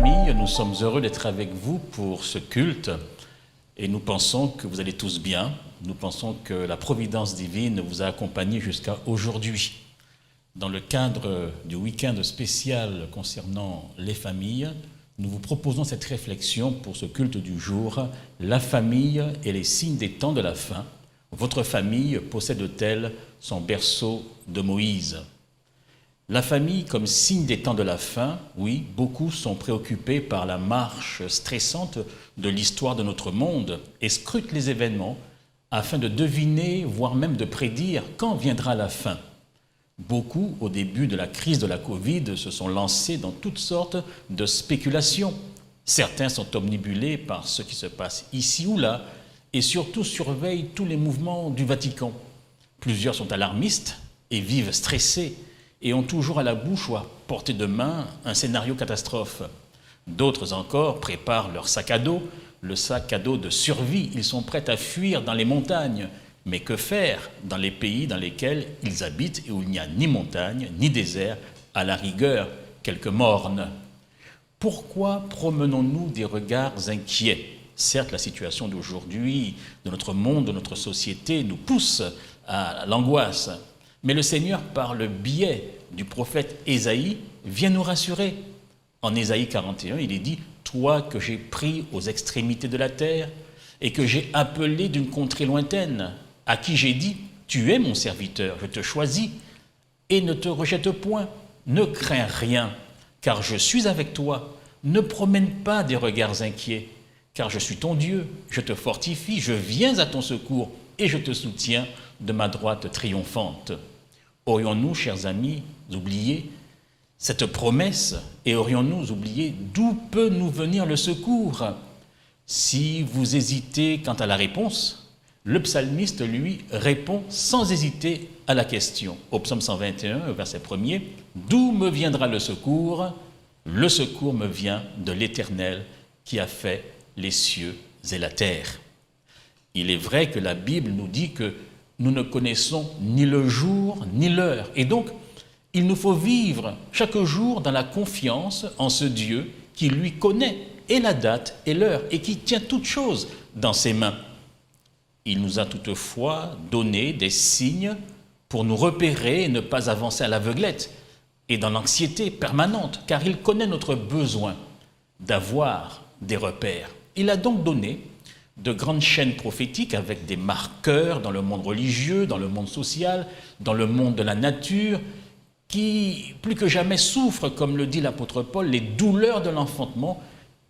famille, nous sommes heureux d'être avec vous pour ce culte et nous pensons que vous allez tous bien. Nous pensons que la providence divine vous a accompagné jusqu'à aujourd'hui. Dans le cadre du week-end spécial concernant les familles, nous vous proposons cette réflexion pour ce culte du jour, la famille et les signes des temps de la fin. Votre famille possède-t-elle son berceau de Moïse? La famille comme signe des temps de la fin, oui, beaucoup sont préoccupés par la marche stressante de l'histoire de notre monde et scrutent les événements afin de deviner, voire même de prédire quand viendra la fin. Beaucoup, au début de la crise de la Covid, se sont lancés dans toutes sortes de spéculations. Certains sont omnibulés par ce qui se passe ici ou là et surtout surveillent tous les mouvements du Vatican. Plusieurs sont alarmistes et vivent stressés et ont toujours à la bouche ou à portée de main un scénario catastrophe. D'autres encore préparent leur sac à dos, le sac à dos de survie. Ils sont prêts à fuir dans les montagnes. Mais que faire dans les pays dans lesquels ils habitent et où il n'y a ni montagne, ni désert, à la rigueur, quelques mornes? Pourquoi promenons-nous des regards inquiets? Certes, la situation d'aujourd'hui, de notre monde, de notre société, nous pousse à l'angoisse. Mais le Seigneur, par le biais du prophète Ésaïe, vient nous rassurer. En Ésaïe 41, il est dit « Toi que j'ai pris aux extrémités de la terre et que j'ai appelé d'une contrée lointaine, à qui j'ai dit « Tu es mon serviteur, je te choisis et ne te rejette point. Ne crains rien, car je suis avec toi. Ne promène pas des regards inquiets, car je suis ton Dieu, je te fortifie, je viens à ton secours et je te soutiens de ma droite triomphante. » Aurions-nous, chers amis, oublié cette promesse et aurions-nous oublié d'où peut nous venir le secours? Si vous hésitez quant à la réponse, le psalmiste, lui, répond sans hésiter à la question. Au psaume 121, verset 1er, « D'où me viendra le secours? Le secours me vient de l'Éternel qui a fait les cieux et la terre. » Il est vrai que la Bible nous dit que nous ne connaissons ni le jour ni l'heure. Et donc, il nous faut vivre chaque jour dans la confiance en ce Dieu qui lui connaît et la date et l'heure et qui tient toutes choses dans ses mains. Il nous a toutefois donné des signes pour nous repérer et ne pas avancer à l'aveuglette et dans l'anxiété permanente, car il connaît notre besoin d'avoir des repères. Il a donc donné de grandes chaînes prophétiques avec des marqueurs dans le monde religieux, dans le monde social, dans le monde de la nature, qui, plus que jamais, souffrent, comme le dit l'apôtre Paul, les douleurs de l'enfantement,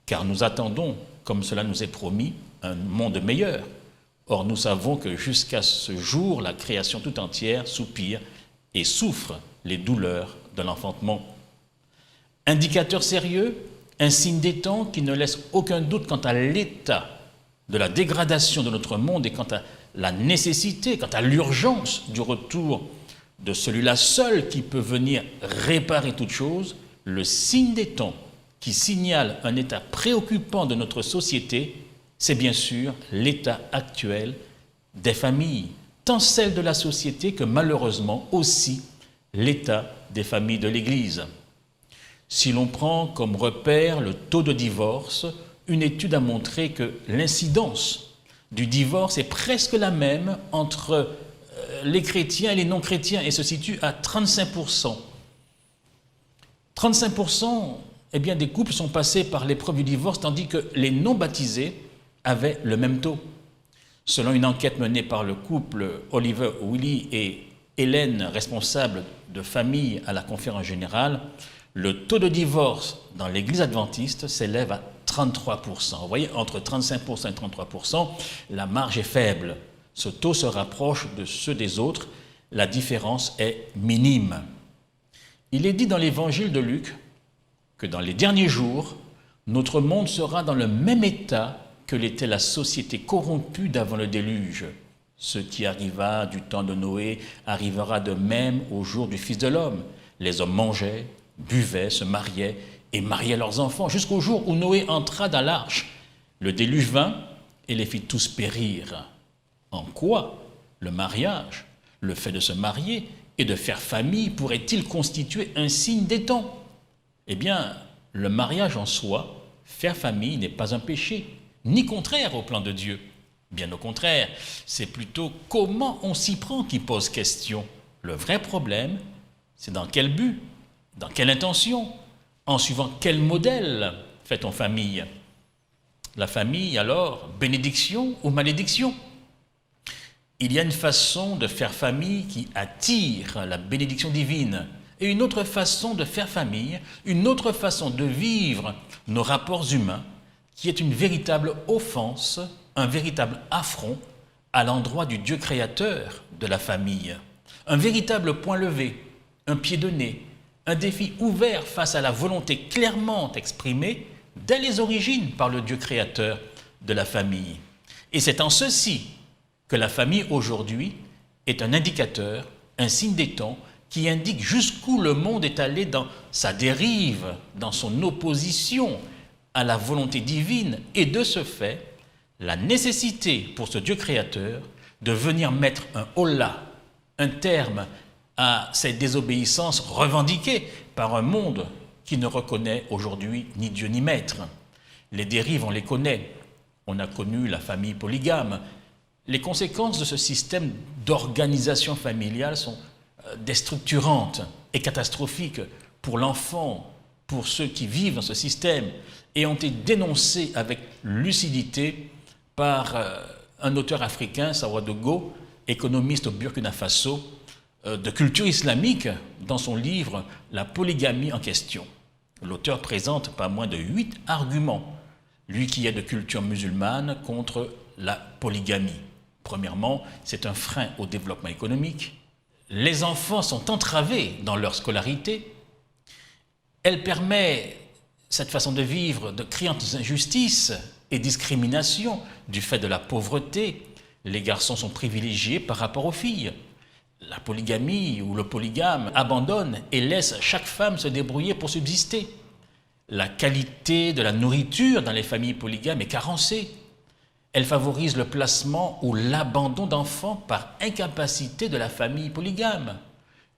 car nous attendons, comme cela nous est promis, un monde meilleur. Or, nous savons que jusqu'à ce jour, la création tout entière soupire et souffre les douleurs de l'enfantement. Indicateur sérieux, un signe des temps qui ne laisse aucun doute quant à l'état de la dégradation de notre monde et quant à la nécessité, quant à l'urgence du retour de celui-là seul qui peut venir réparer toute chose, le signe des temps qui signale un état préoccupant de notre société, c'est bien sûr l'état actuel des familles, tant celles de la société que malheureusement aussi l'état des familles de l'Église. Si l'on prend comme repère le taux de divorce, une étude a montré que l'incidence du divorce est presque la même entre les chrétiens et les non-chrétiens et se situe à 35%. 35% eh bien, des couples sont passés par l'épreuve du divorce, tandis que les non-baptisés avaient le même taux. Selon une enquête menée par le couple Oliver Willy et Hélène, responsable de famille à la conférence générale, le taux de divorce dans l'Église adventiste s'élève à 33%. Vous voyez, entre 35% et 33%, la marge est faible. Ce taux se rapproche de ceux des autres. La différence est minime. Il est dit dans l'évangile de Luc que dans les derniers jours, notre monde sera dans le même état que l'était la société corrompue d'avant le déluge. Ce qui arriva du temps de Noé arrivera de même au jour du Fils de l'homme. Les hommes mangeaient, buvaient, se mariaient et mariaient leurs enfants, jusqu'au jour où Noé entra dans l'arche. Le déluge vint et les fit tous périr. En quoi le mariage, le fait de se marier et de faire famille pourrait-il constituer un signe des temps? Eh bien, le mariage en soi, faire famille, n'est pas un péché, ni contraire au plan de Dieu. Bien au contraire, c'est plutôt comment on s'y prend qui pose question. Le vrai problème, c'est dans quel but, dans quelle intention, en suivant quel modèle fait-on famille. La famille, alors, bénédiction ou malédiction? Il y a une façon de faire famille qui attire la bénédiction divine et une autre façon de faire famille, une autre façon de vivre nos rapports humains qui est une véritable offense, un véritable affront à l'endroit du Dieu créateur de la famille. Un véritable point levé, un pied de nez, un défi ouvert face à la volonté clairement exprimée dès les origines par le Dieu créateur de la famille. Et c'est en ceci que la famille aujourd'hui est un indicateur, un signe des temps qui indique jusqu'où le monde est allé dans sa dérive, dans son opposition à la volonté divine et de ce fait, la nécessité pour ce Dieu créateur de venir mettre un holà, un terme à cette désobéissance revendiquée par un monde qui ne reconnaît aujourd'hui ni Dieu ni maître. Les dérives, on les connaît. On a connu la famille polygame. Les conséquences de ce système d'organisation familiale sont déstructurantes et catastrophiques pour l'enfant, pour ceux qui vivent dans ce système, et ont été dénoncées avec lucidité par un auteur africain, Sawadogo, économiste au Burkina Faso, de culture islamique, dans son livre « La polygamie en question ». L'auteur présente pas moins de 8 arguments, lui qui est de culture musulmane, contre la polygamie. Premièrement, c'est un frein au développement économique. Les enfants sont entravés dans leur scolarité. Elle permet, cette façon de vivre, de criantes injustices et discriminations du fait de la pauvreté. Les garçons sont privilégiés par rapport aux filles. La polygamie ou le polygame abandonne et laisse chaque femme se débrouiller pour subsister. La qualité de la nourriture dans les familles polygames est carencée. Elle favorise le placement ou l'abandon d'enfants par incapacité de la famille polygame.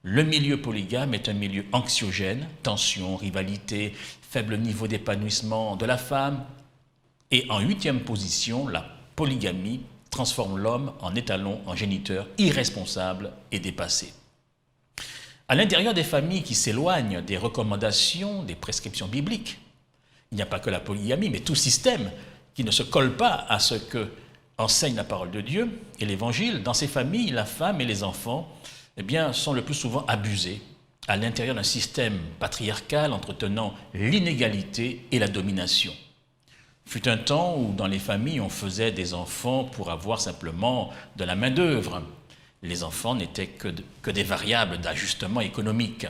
Le milieu polygame est un milieu anxiogène, tension, rivalité, faible niveau d'épanouissement de la femme. Et en 8e position, la polygamie transforme l'homme en étalon, en géniteur irresponsable et dépassé. À l'intérieur des familles qui s'éloignent des recommandations, des prescriptions bibliques, il n'y a pas que la polygamie, mais tout système qui ne se colle pas à ce que enseigne la parole de Dieu et l'Évangile. Dans ces familles, la femme et les enfants sont le plus souvent abusés à l'intérieur d'un système patriarcal entretenant l'inégalité et la domination. Fut un temps où dans les familles on faisait des enfants pour avoir simplement de la main-d'œuvre. Les enfants n'étaient que des variables d'ajustement économique.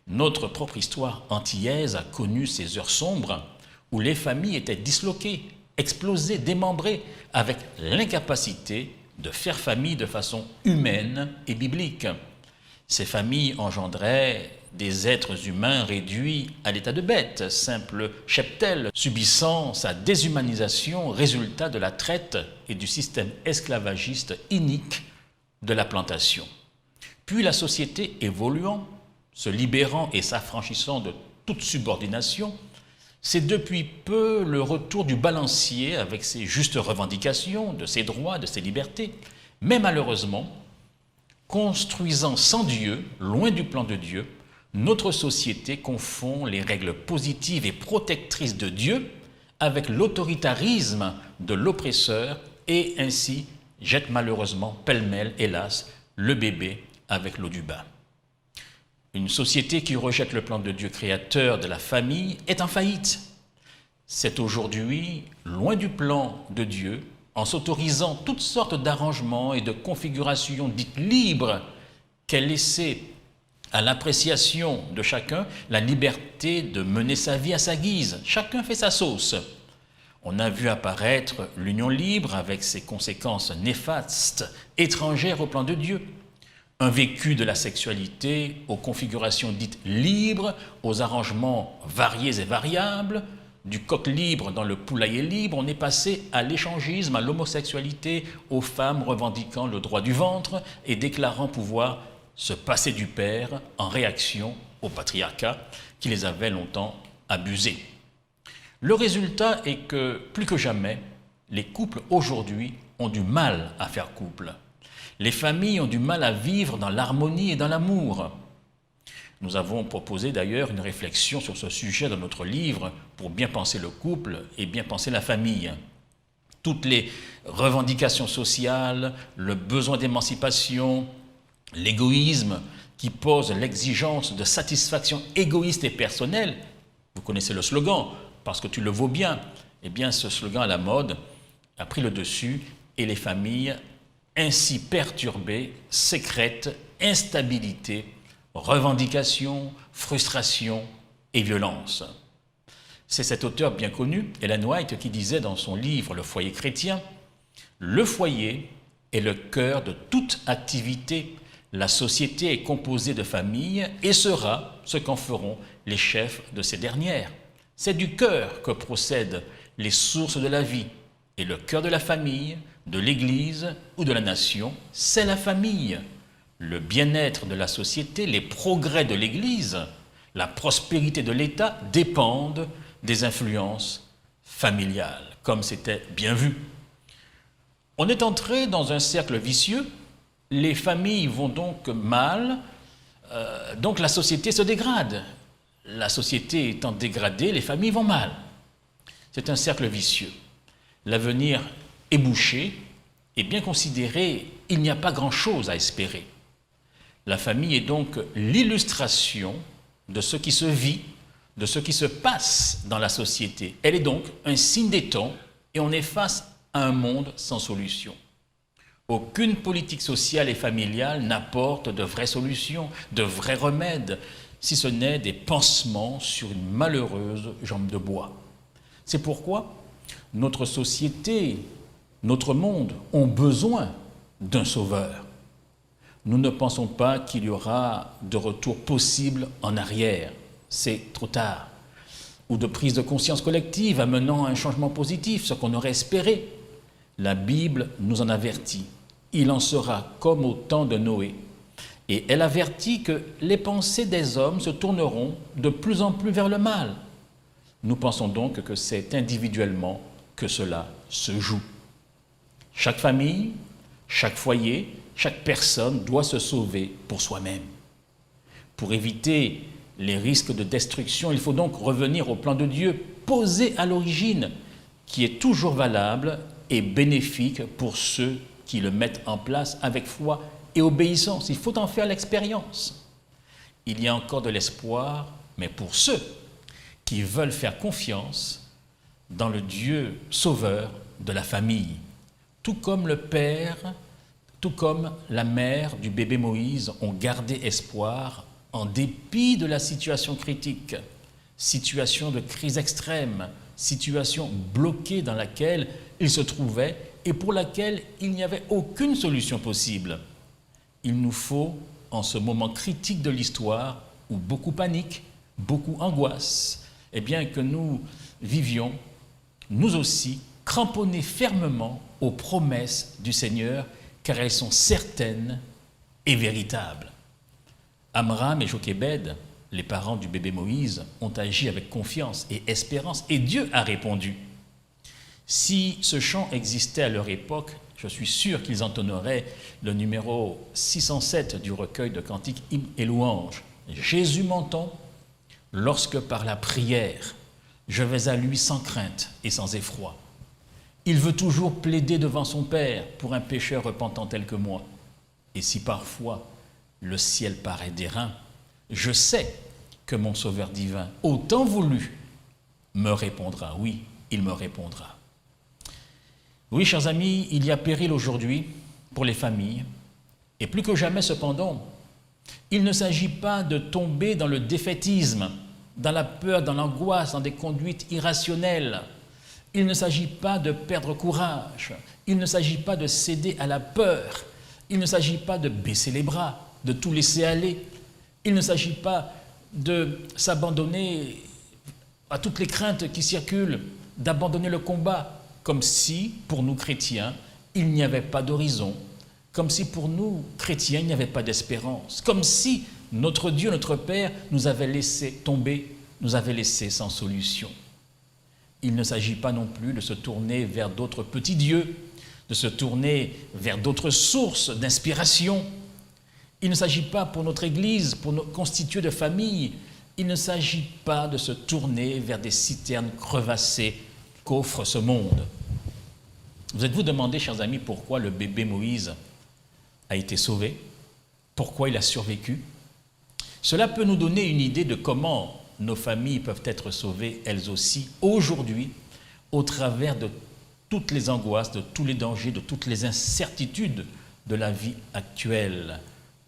Notre propre histoire antillaise a connu ces heures sombres où les familles étaient disloquées, explosées, démembrées, avec l'incapacité de faire famille de façon humaine et biblique. Ces familles engendraient des êtres humains réduits à l'état de bêtes, simples cheptels, subissant sa déshumanisation, résultat de la traite et du système esclavagiste inique de la plantation. Puis la société évoluant, se libérant et s'affranchissant de toute subordination, c'est depuis peu le retour du balancier avec ses justes revendications, de ses droits, de ses libertés, mais malheureusement, construisant sans Dieu, loin du plan de Dieu, notre société confond les règles positives et protectrices de Dieu avec l'autoritarisme de l'oppresseur et ainsi jette malheureusement pêle-mêle, hélas, le bébé avec l'eau du bain. Une société qui rejette le plan de Dieu créateur de la famille est en faillite. C'est aujourd'hui loin du plan de Dieu, en s'autorisant toutes sortes d'arrangements et de configurations dites libres, qu'elle laissait à l'appréciation de chacun la liberté de mener sa vie à sa guise. Chacun fait sa sauce. On a vu apparaître l'union libre avec ses conséquences néfastes, étrangères au plan de Dieu. Un vécu de la sexualité aux configurations dites libres, aux arrangements variés et variables, du coq libre dans le poulailler libre, on est passé à l'échangisme, à l'homosexualité, aux femmes revendiquant le droit du ventre et déclarant pouvoir se passer du père en réaction au patriarcat qui les avait longtemps abusés. Le résultat est que, plus que jamais, les couples aujourd'hui ont du mal à faire couple. Les familles ont du mal à vivre dans l'harmonie et dans l'amour. Nous avons proposé d'ailleurs une réflexion sur ce sujet dans notre livre pour bien penser le couple et bien penser la famille. Toutes les revendications sociales, le besoin d'émancipation, l'égoïsme qui pose l'exigence de satisfaction égoïste et personnelle, vous connaissez le slogan, parce que tu le vaux bien, eh bien ce slogan à la mode a pris le dessus et les familles ainsi perturbées sécrètent instabilité, revendication, frustration et violence. C'est cet auteur bien connu, Ellen White, qui disait dans son livre « Le foyer chrétien »: « Le foyer est le cœur de toute activité. La société est composée de familles et sera ce qu'en feront les chefs de ces dernières. C'est du cœur que procèdent les sources de la vie. Et le cœur de la famille, de l'Église ou de la nation, c'est la famille. Le bien-être de la société, les progrès de l'Église, la prospérité de l'État dépendent des influences familiales, comme c'était bien vu. On est entré dans un cercle vicieux, les familles vont donc mal, donc la société se dégrade. La société étant dégradée, les familles vont mal. C'est un cercle vicieux. L'avenir est bouché et bien considéré, il n'y a pas grand-chose à espérer. La famille est donc l'illustration de ce qui se vit, de ce qui se passe dans la société. Elle est donc un signe des temps et on est face à un monde sans solution. Aucune politique sociale et familiale n'apporte de vraies solutions, de vrais remèdes, si ce n'est des pansements sur une malheureuse jambe de bois. C'est pourquoi notre société, notre monde ont besoin d'un sauveur. Nous ne pensons pas qu'il y aura de retour possible en arrière, c'est trop tard, ou de prise de conscience collective amenant à un changement positif, ce qu'on aurait espéré. La Bible nous en avertit. Il en sera comme au temps de Noé. Et elle avertit que les pensées des hommes se tourneront de plus en plus vers le mal. Nous pensons donc que c'est individuellement que cela se joue. Chaque famille, chaque foyer, chaque personne doit se sauver pour soi-même. Pour éviter les risques de destruction, il faut donc revenir au plan de Dieu posé à l'origine, qui est toujours valable et bénéfique pour ceux qui le mettent en place avec foi et obéissance. Il faut en faire l'expérience. Il y a encore de l'espoir, mais pour ceux qui veulent faire confiance dans le Dieu sauveur de la famille, tout comme le père, tout comme la mère du bébé Moïse ont gardé espoir en dépit de la situation critique, situation de crise extrême, situation bloquée dans laquelle ils se trouvaient et pour laquelle il n'y avait aucune solution possible. Il nous faut, en ce moment critique de l'histoire, où beaucoup paniquent, beaucoup angoissent, eh bien que nous vivions, nous aussi, cramponnés fermement aux promesses du Seigneur, car elles sont certaines et véritables. Amram et Jochébed, les parents du bébé Moïse, ont agi avec confiance et espérance, et Dieu a répondu. Si ce chant existait à leur époque, je suis sûr qu'ils entonneraient le numéro 607 du recueil de cantiques, hymnes et louanges. Jésus m'entend lorsque par la prière, je vais à lui sans crainte et sans effroi. Il veut toujours plaider devant son Père pour un pécheur repentant tel que moi. Et si parfois le ciel paraît d'airain, je sais que mon Sauveur divin, autant voulu, me répondra. Oui, il me répondra. Oui, chers amis, il y a péril aujourd'hui pour les familles, et plus que jamais cependant, il ne s'agit pas de tomber dans le défaitisme, dans la peur, dans l'angoisse, dans des conduites irrationnelles. Il ne s'agit pas de perdre courage, il ne s'agit pas de céder à la peur, il ne s'agit pas de baisser les bras, de tout laisser aller, il ne s'agit pas de s'abandonner à toutes les craintes qui circulent, d'abandonner le combat, comme si, pour nous chrétiens, il n'y avait pas d'horizon, comme si pour nous, chrétiens, il n'y avait pas d'espérance, comme si notre Dieu, notre Père, nous avait laissé tomber nous avait laissés sans solution. Il ne s'agit pas non plus de se tourner vers d'autres petits dieux, de se tourner vers d'autres sources d'inspiration. Il ne s'agit pas pour notre Église, pour nos constitués de famille, il ne s'agit pas de se tourner vers des citernes crevassées qu'offre ce monde. Vous êtes-vous demandé, chers amis, pourquoi le bébé Moïse a été sauvé? Pourquoi il a survécu? Cela peut nous donner une idée de comment nos familles peuvent être sauvées, elles aussi, aujourd'hui, au travers de toutes les angoisses, de tous les dangers, de toutes les incertitudes de la vie actuelle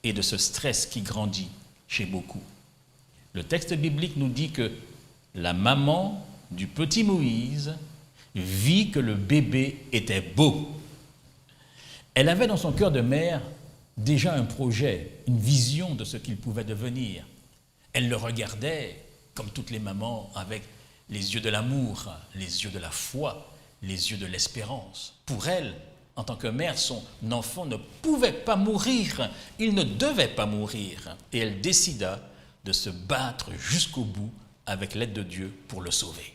et de ce stress qui grandit chez beaucoup. Le texte biblique nous dit que la maman du petit Moïse vit que le bébé était beau. Elle avait dans son cœur de mère déjà un projet, une vision de ce qu'il pouvait devenir. Elle le regardait, comme toutes les mamans, avec les yeux de l'amour, les yeux de la foi, les yeux de l'espérance. Pour elle, en tant que mère, son enfant ne pouvait pas mourir, il ne devait pas mourir. Et elle décida de se battre jusqu'au bout avec l'aide de Dieu pour le sauver.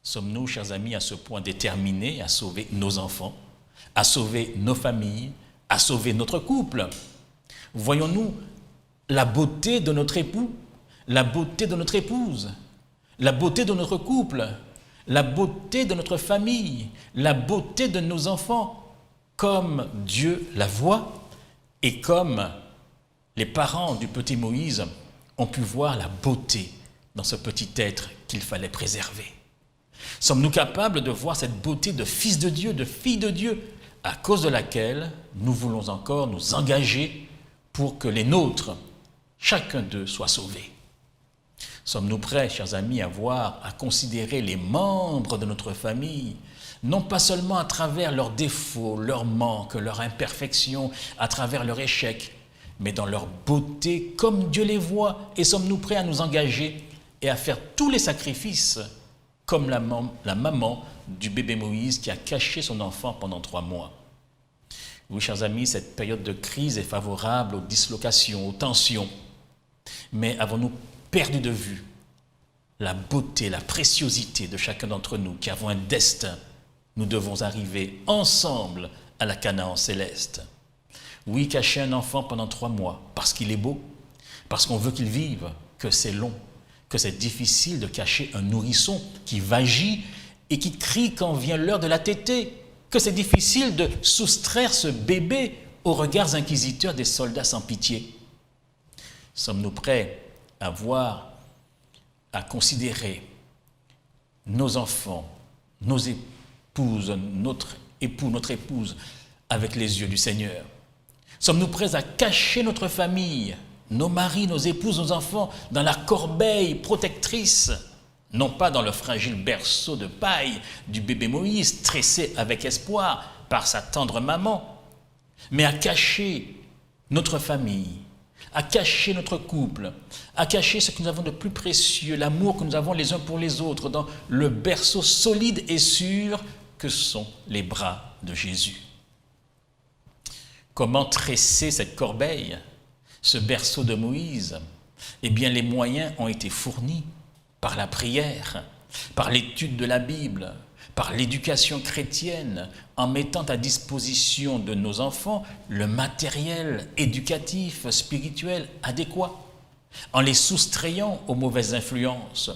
Sommes-nous, chers amis, à ce point déterminés à sauver nos enfants, à sauver nos familles, à sauver notre couple? Voyons-nous la beauté de notre époux, la beauté de notre épouse, la beauté de notre couple, la beauté de notre famille, la beauté de nos enfants, comme Dieu la voit et comme les parents du petit Moïse ont pu voir la beauté dans ce petit être qu'il fallait préserver? Sommes-nous capables de voir cette beauté de fils de Dieu, de fille de Dieu, à cause de laquelle nous voulons encore nous engager pour que les nôtres, chacun d'eux, soit sauvé? Sommes-nous prêts, chers amis, à considérer les membres de notre famille, non pas seulement à travers leurs défauts, leurs manques, leurs imperfections, à travers leurs échecs, mais dans leur beauté comme Dieu les voit? Et sommes-nous prêts à nous engager et à faire tous les sacrifices comme la maman du bébé Moïse qui a caché son enfant pendant 3 mois? Oui, chers amis, cette période de crise est favorable aux dislocations, aux tensions. Mais avons-nous perdu de vue la beauté, la préciosité de chacun d'entre nous qui avons un destin? Nous devons arriver ensemble à la Canaan céleste. Oui, cacher un enfant pendant 3 mois parce qu'il est beau, parce qu'on veut qu'il vive, que c'est long, que c'est difficile de cacher un nourrisson qui vagit et qui crie quand vient l'heure de la tétée, que c'est difficile de soustraire ce bébé aux regards inquisiteurs des soldats sans pitié. Sommes-nous prêts à considérer nos enfants, nos épouses, notre époux, notre épouse avec les yeux du Seigneur? Sommes-nous prêts à cacher notre famille, nos maris, nos épouses, nos enfants, dans la corbeille protectrice, non pas dans le fragile berceau de paille du bébé Moïse, tressé avec espoir par sa tendre maman, mais à cacher notre famille, à cacher notre couple, à cacher ce que nous avons de plus précieux, l'amour que nous avons les uns pour les autres, dans le berceau solide et sûr que sont les bras de Jésus. Comment tresser cette corbeille, ce berceau de Moïse? Eh bien, les moyens ont été fournis par la prière, par l'étude de la Bible, par l'éducation chrétienne, en mettant à disposition de nos enfants le matériel éducatif, spirituel adéquat, en les soustrayant aux mauvaises influences,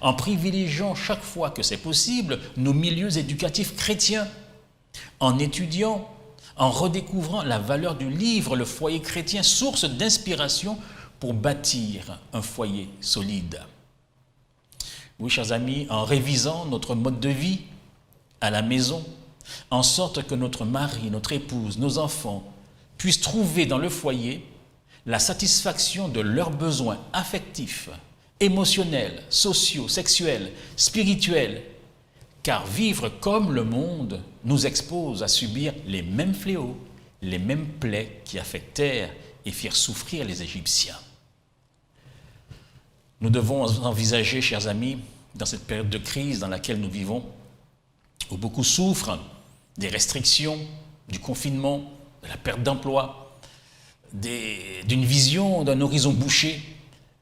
en privilégiant chaque fois que c'est possible nos milieux éducatifs chrétiens, en étudiant, en redécouvrant la valeur du livre, le foyer chrétien, source d'inspiration pour bâtir un foyer solide. Oui, chers amis, en révisant notre mode de vie à la maison, en sorte que notre mari, notre épouse, nos enfants puissent trouver dans le foyer la satisfaction de leurs besoins affectifs, émotionnels, sociaux, sexuels, spirituels, car vivre comme le monde nous expose à subir les mêmes fléaux, les mêmes plaies qui affectèrent et firent souffrir les Égyptiens. Nous devons envisager, chers amis, dans cette période de crise dans laquelle nous vivons, où beaucoup souffrent des restrictions, du confinement, de la perte d'emploi, d'une vision, d'un horizon bouché,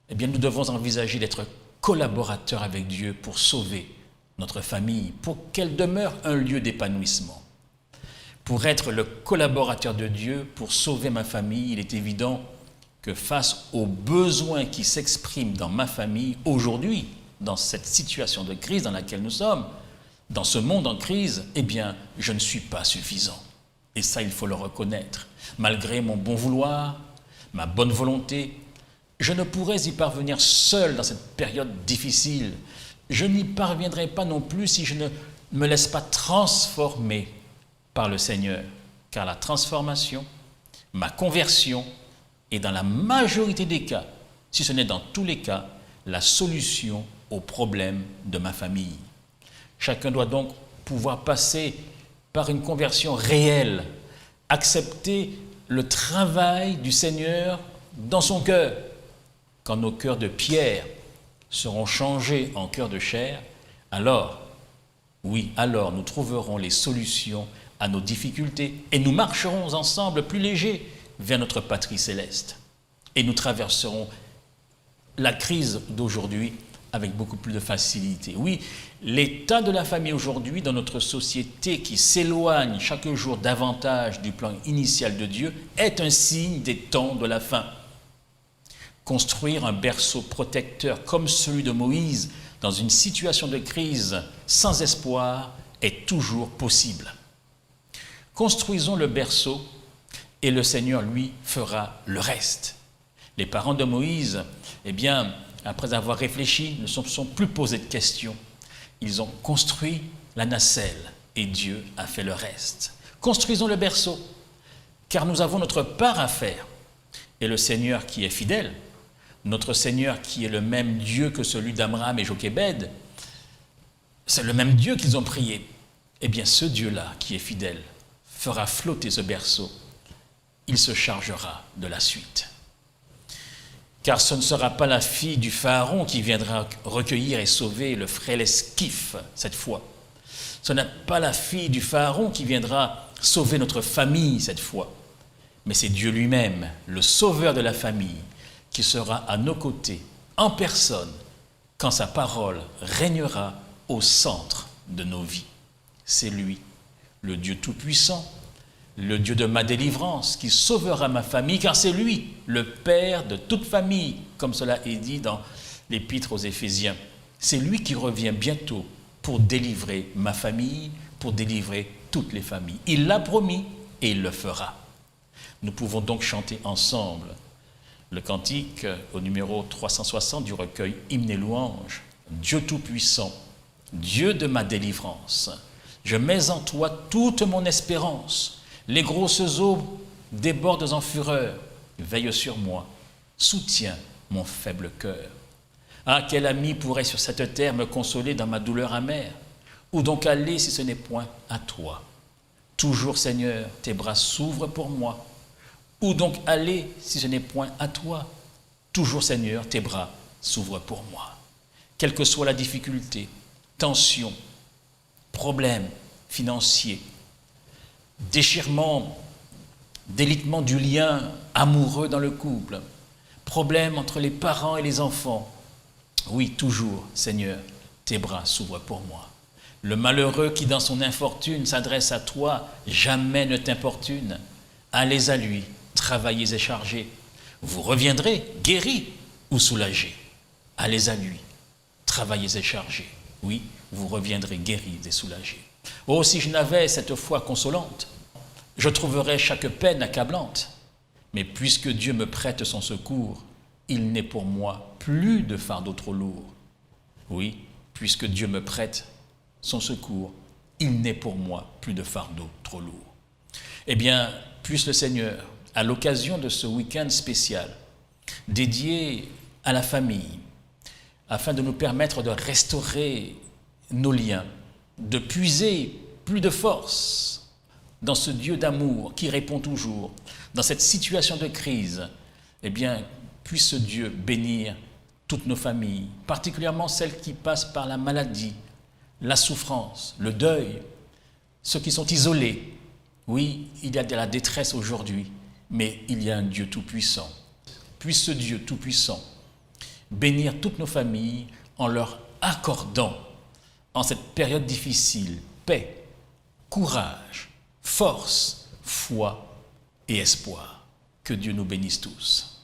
eh bien nous devons envisager d'être collaborateur avec Dieu pour sauver notre famille, pour qu'elle demeure un lieu d'épanouissement. Pour être le collaborateur de Dieu, pour sauver ma famille, il est évident que face aux besoins qui s'expriment dans ma famille aujourd'hui, dans cette situation de crise dans laquelle nous sommes, dans ce monde en crise, eh bien, je ne suis pas suffisant. Et ça, il faut le reconnaître. Malgré mon bon vouloir, ma bonne volonté, je ne pourrais y parvenir seul dans cette période difficile. Je n'y parviendrai pas non plus si je ne me laisse pas transformer par le Seigneur. Car la transformation, ma conversion est dans la majorité des cas, si ce n'est dans tous les cas, la solution aux problèmes de ma famille. Chacun doit donc pouvoir passer par une conversion réelle, accepter le travail du Seigneur dans son cœur. Quand nos cœurs de pierre seront changés en cœurs de chair, alors, oui, alors nous trouverons les solutions à nos difficultés et nous marcherons ensemble plus légers vers notre patrie céleste. Et nous traverserons la crise d'aujourd'hui avec beaucoup plus de facilité. Oui, l'état de la famille aujourd'hui dans notre société qui s'éloigne chaque jour davantage du plan initial de Dieu est un signe des temps de la fin. Construire un berceau protecteur comme celui de Moïse dans une situation de crise sans espoir est toujours possible. Construisons le berceau et le Seigneur, lui, fera le reste. Les parents de Moïse, eh bien, après avoir réfléchi, ne se sont plus posés de questions. Ils ont construit la nacelle et Dieu a fait le reste. Construisons le berceau, car nous avons notre part à faire. Et le Seigneur qui est fidèle, notre Seigneur qui est le même Dieu que celui d'Amram et Jochébed, c'est le même Dieu qu'ils ont prié. Eh bien, ce Dieu-là qui est fidèle fera flotter ce berceau. Il se chargera de la suite. Car ce ne sera pas la fille du Pharaon qui viendra recueillir et sauver le frêle esquif cette fois. Ce n'est pas la fille du Pharaon qui viendra sauver notre famille cette fois. Mais c'est Dieu lui-même, le sauveur de la famille, qui sera à nos côtés, en personne, quand sa parole régnera au centre de nos vies. C'est lui, le Dieu tout-puissant, le Dieu de ma délivrance, qui sauvera ma famille, car c'est lui, le Père de toute famille, comme cela est dit dans l'Épître aux Éphésiens. C'est lui qui revient bientôt pour délivrer ma famille, pour délivrer toutes les familles. Il l'a promis et il le fera. Nous pouvons donc chanter ensemble le cantique au numéro 360 du recueil Hymnes et louanges. Dieu tout-puissant, Dieu de ma délivrance, je mets en toi toute mon espérance. Les grosses eaux débordent en fureur. Veille sur moi, soutiens mon faible cœur. Ah, quel ami pourrait sur cette terre me consoler dans ma douleur amère? Où donc aller si ce n'est point à toi? Toujours, Seigneur, tes bras s'ouvrent pour moi. Où donc aller si ce n'est point à toi? Toujours, Seigneur, tes bras s'ouvrent pour moi. Quelle que soit la difficulté, tension, problème financier, déchirement, délitement du lien amoureux dans le couple, problème entre les parents et les enfants. Oui, toujours, Seigneur, tes bras s'ouvrent pour moi. Le malheureux qui, dans son infortune, s'adresse à toi, jamais ne t'importune. Allez à lui, travaillez et chargés. Vous reviendrez guéris ou soulagés. Allez à lui, travaillez et chargés. Oui, vous reviendrez guéris et soulagés. Oh, si je n'avais cette foi consolante, je trouverais chaque peine accablante. Mais puisque Dieu me prête son secours, il n'est pour moi plus de fardeau trop lourd. Oui, puisque Dieu me prête son secours, il n'est pour moi plus de fardeau trop lourd. Eh bien, puisse le Seigneur, à l'occasion de ce week-end spécial, dédié à la famille, afin de nous permettre de restaurer nos liens, de puiser plus de force dans ce Dieu d'amour qui répond toujours, dans cette situation de crise, eh bien, puisse ce Dieu bénir toutes nos familles, particulièrement celles qui passent par la maladie, la souffrance, le deuil, ceux qui sont isolés. Oui, il y a de la détresse aujourd'hui, mais il y a un Dieu tout-puissant. Puisse ce Dieu tout-puissant bénir toutes nos familles en leur accordant, en cette période difficile, paix, courage, force, foi et espoir. Que Dieu nous bénisse tous.